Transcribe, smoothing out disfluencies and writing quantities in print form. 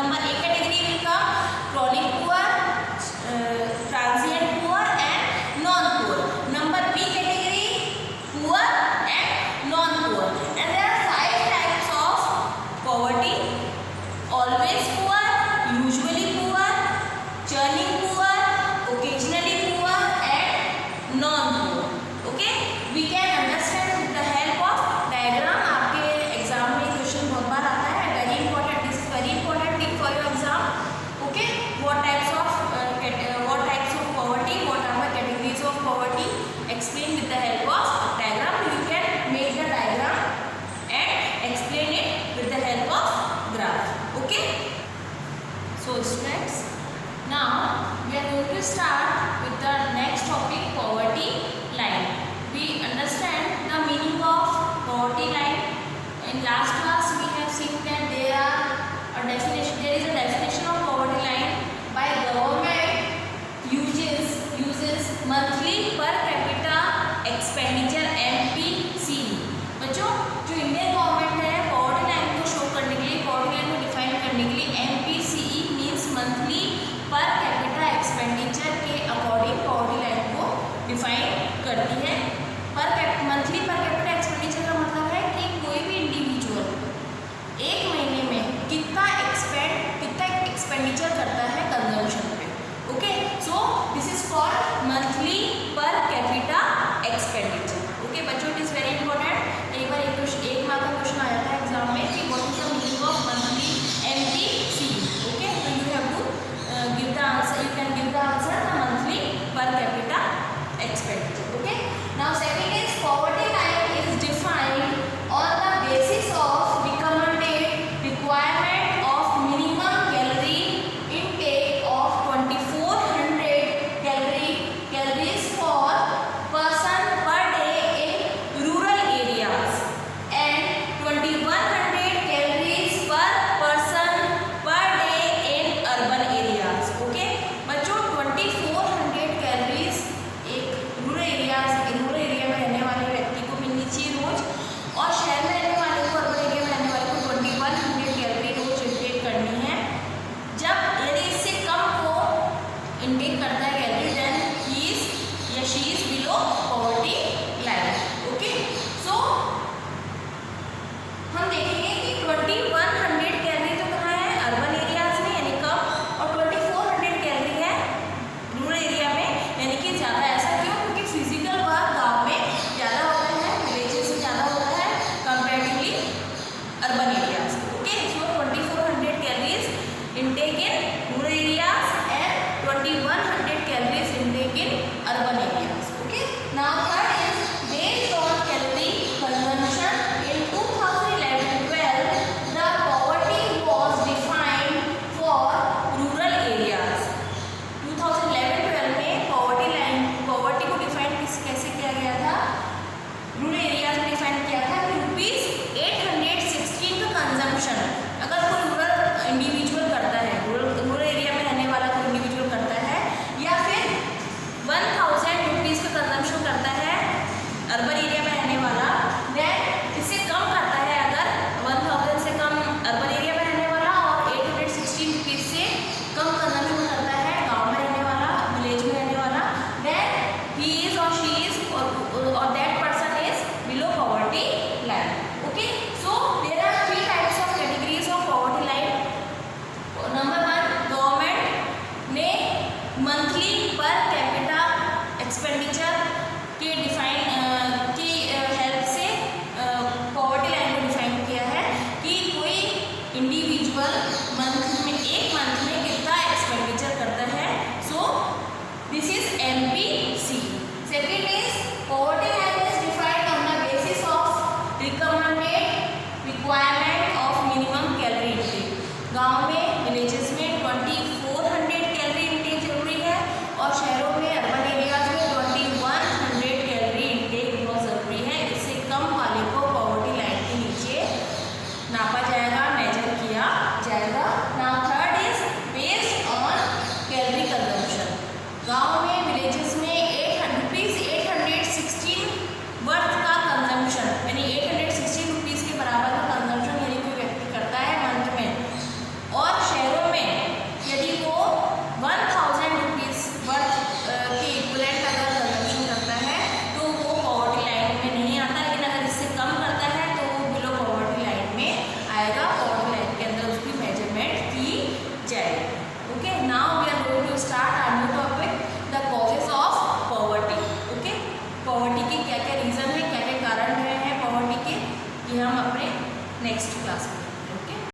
number A category will come chronic poor, transient poor and non-poor. Number B category poor and non-poor. And there are 5 types of poverty: always poor, usually poor, churning poor, occasionally poor and non-poor. Okay, we can understand with the help of diagram. आपके exam में question बहुत बार आता है, very important, this is very important thing for your exam. Okay, what types of poverty, what are the categories of poverty, explain with the help of diagram. You can make the diagram and explain it with the help of graph. Okay, so students, now we are going to start with the next topic, poverty line. We understand the meaning of poverty line. In last class we have seen that there are a definition